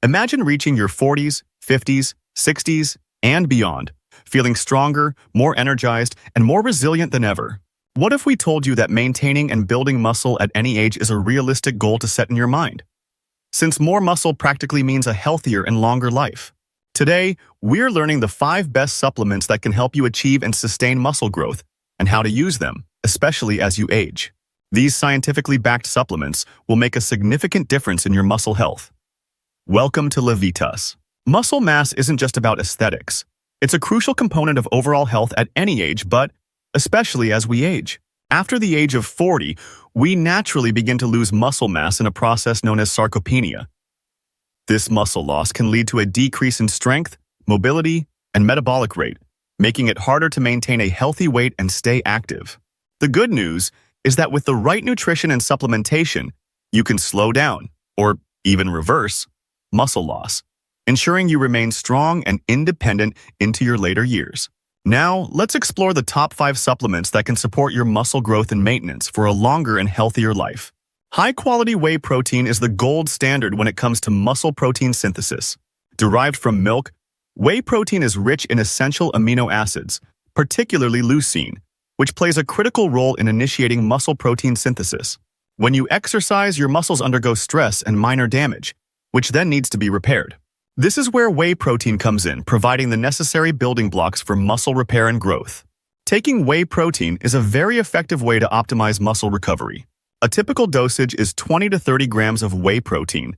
Imagine reaching your 40s, 50s, 60s, and beyond, feeling stronger, more energized, and more resilient than ever. What if we told you that maintaining and building muscle at any age is a realistic goal to set in your mind? Since more muscle practically means a healthier and longer life. Today, we're learning the 5 best supplements that can help you achieve and sustain muscle growth, and how to use them, especially as you age. These scientifically backed supplements will make a significant difference in your muscle health. Welcome to Levitas. Muscle mass isn't just about aesthetics. It's a crucial component of overall health at any age, but especially as we age. After the age of 40, we naturally begin to lose muscle mass in a process known as sarcopenia. This muscle loss can lead to a decrease in strength, mobility, and metabolic rate, making it harder to maintain a healthy weight and stay active. The good news is that with the right nutrition and supplementation, you can slow down, or even reverse, muscle loss, ensuring you remain strong and independent into your later years. Now, let's explore the top 5 supplements that can support your muscle growth and maintenance for a longer and healthier life. High-quality whey protein is the gold standard when it comes to muscle protein synthesis. Derived from milk, whey protein is rich in essential amino acids, particularly leucine, which plays a critical role in initiating muscle protein synthesis. When you exercise, your muscles undergo stress and minor damage, which then needs to be repaired. This is where whey protein comes in, providing the necessary building blocks for muscle repair and growth. Taking whey protein is a very effective way to optimize muscle recovery. A typical dosage is 20 to 30 grams of whey protein,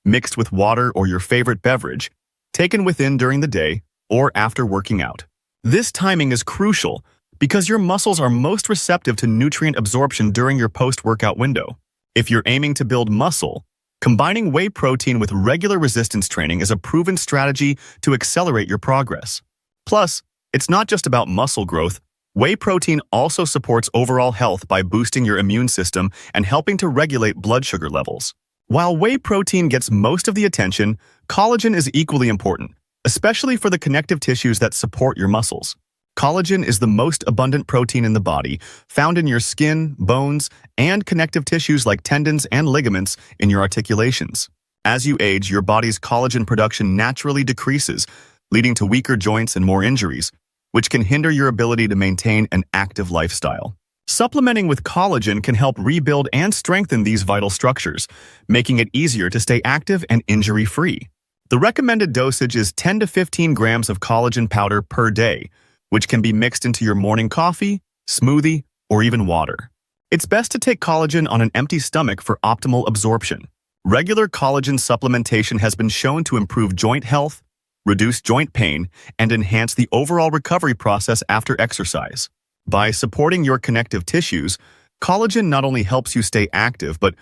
mixed with water or your favorite beverage, taken within during the day or after working out. This timing is crucial because your muscles are most receptive to nutrient absorption during your post-workout window. If you're aiming to build muscle, combining whey protein with regular resistance training is a proven strategy to accelerate your progress. Plus, it's not just about muscle growth. Whey protein also supports overall health by boosting your immune system and helping to regulate blood sugar levels. While whey protein gets most of the attention, collagen is equally important, especially for the connective tissues that support your muscles. Collagen is the most abundant protein in the body, found in your skin, bones, and connective tissues like tendons and ligaments in your articulations. As you age, your body's collagen production naturally decreases, leading to weaker joints and more injuries, which can hinder your ability to maintain an active lifestyle. Supplementing with collagen can help rebuild and strengthen these vital structures, making it easier to stay active and injury-free. The recommended dosage is 10 to 15 grams of collagen powder per day, which can be mixed into your morning coffee, smoothie, or even water. It's best to take collagen on an empty stomach for optimal absorption. Regular collagen supplementation has been shown to improve joint health, reduce joint pain, and enhance the overall recovery process after exercise. By supporting your connective tissues, collagen not only helps you stay active, but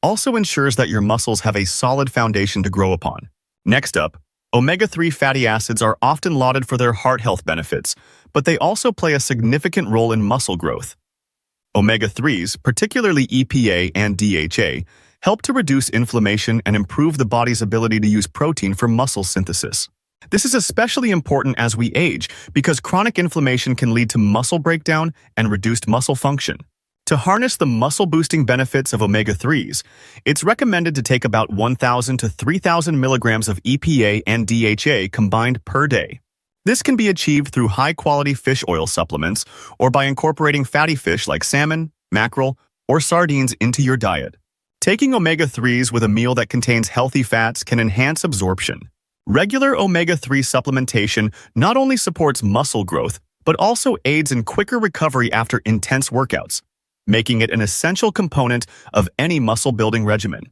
also ensures that your muscles have a solid foundation to grow upon. Next up, omega-3 fatty acids are often lauded for their heart health benefits, but they also play a significant role in muscle growth. Omega-3s, particularly EPA and DHA, help to reduce inflammation and improve the body's ability to use protein for muscle synthesis. This is especially important as we age because chronic inflammation can lead to muscle breakdown and reduced muscle function. To harness the muscle-boosting benefits of omega-3s, it's recommended to take about 1,000 to 3,000 milligrams of EPA and DHA combined per day. This can be achieved through high-quality fish oil supplements or by incorporating fatty fish like salmon, mackerel, or sardines into your diet. Taking omega-3s with a meal that contains healthy fats can enhance absorption. Regular omega-3 supplementation not only supports muscle growth, but also aids in quicker recovery after intense workouts, making it an essential component of any muscle-building regimen.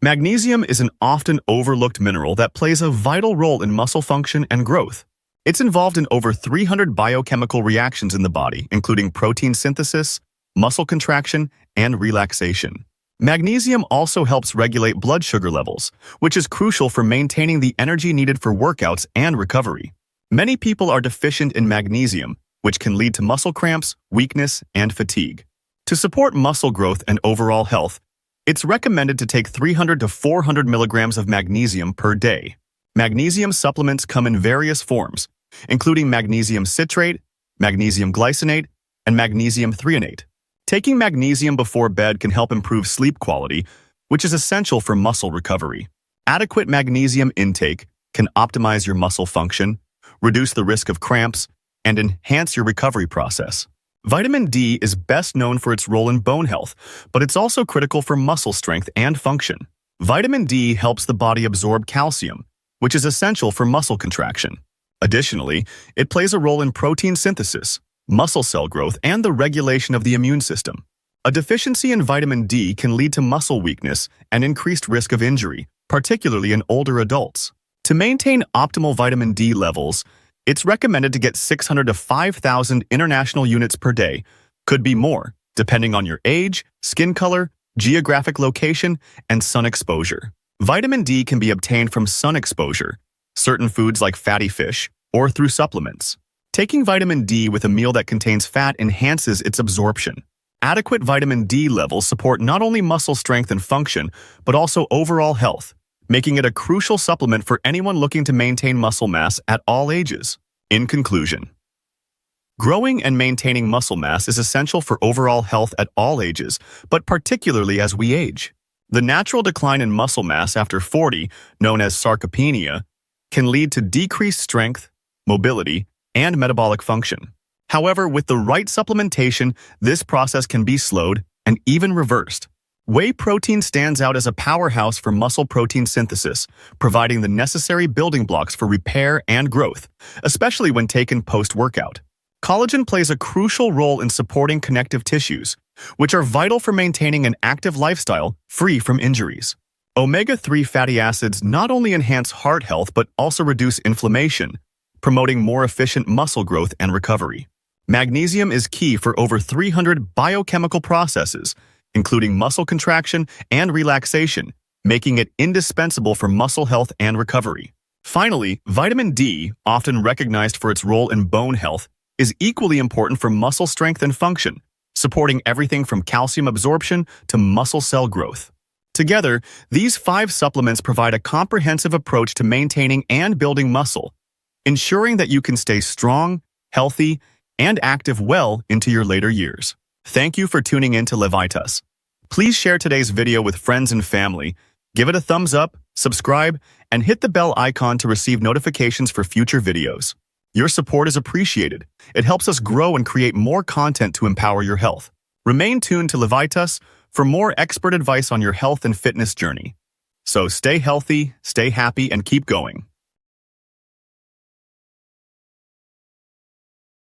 Magnesium is an often overlooked mineral that plays a vital role in muscle function and growth. It's involved in over 300 biochemical reactions in the body, including protein synthesis, muscle contraction, and relaxation. Magnesium also helps regulate blood sugar levels, which is crucial for maintaining the energy needed for workouts and recovery. Many people are deficient in magnesium, which can lead to muscle cramps, weakness, and fatigue. To support muscle growth and overall health, it's recommended to take 300 to 400 milligrams of magnesium per day. Magnesium supplements come in various forms, including magnesium citrate, magnesium glycinate, and magnesium threonate. Taking magnesium before bed can help improve sleep quality, which is essential for muscle recovery. Adequate magnesium intake can optimize your muscle function, reduce the risk of cramps, and enhance your recovery process. Vitamin D is best known for its role in bone health, but it's also critical for muscle strength and function. Vitamin D helps the body absorb calcium, which is essential for muscle contraction. Additionally, it plays a role in protein synthesis, muscle cell growth, and the regulation of the immune system. A deficiency in vitamin D can lead to muscle weakness and increased risk of injury, particularly in older adults. To maintain optimal vitamin D levels, it's recommended to get 600 to 5,000 international units per day, could be more, depending on your age, skin color, geographic location, and sun exposure. Vitamin D can be obtained from sun exposure, certain foods like fatty fish, or through supplements. Taking vitamin D with a meal that contains fat enhances its absorption. Adequate vitamin D levels support not only muscle strength and function, but also overall health, making it a crucial supplement for anyone looking to maintain muscle mass at all ages. In conclusion, growing and maintaining muscle mass is essential for overall health at all ages, but particularly as we age. The natural decline in muscle mass after 40, known as sarcopenia, can lead to decreased strength, mobility, and metabolic function. However, with the right supplementation, this process can be slowed and even reversed. Whey protein stands out as a powerhouse for muscle protein synthesis, providing the necessary building blocks for repair and growth, especially when taken post-workout. Collagen plays a crucial role in supporting connective tissues, which are vital for maintaining an active lifestyle free from injuries. Omega-3 fatty acids not only enhance heart health but also reduce inflammation, promoting more efficient muscle growth and recovery. Magnesium is key for over 300 biochemical processes, including muscle contraction and relaxation, making it indispensable for muscle health and recovery. Finally, vitamin D, often recognized for its role in bone health, is equally important for muscle strength and function, supporting everything from calcium absorption to muscle cell growth. Together, these 5 supplements provide a comprehensive approach to maintaining and building muscle, ensuring that you can stay strong, healthy, and active well into your later years. Thank you for tuning in to Levitas. Please share today's video with friends and family, give it a thumbs up, subscribe, and hit the bell icon to receive notifications for future videos. Your support is appreciated. It helps us grow and create more content to empower your health. Remain tuned to Levitas for more expert advice on your health and fitness journey. So stay healthy, stay happy, and keep going.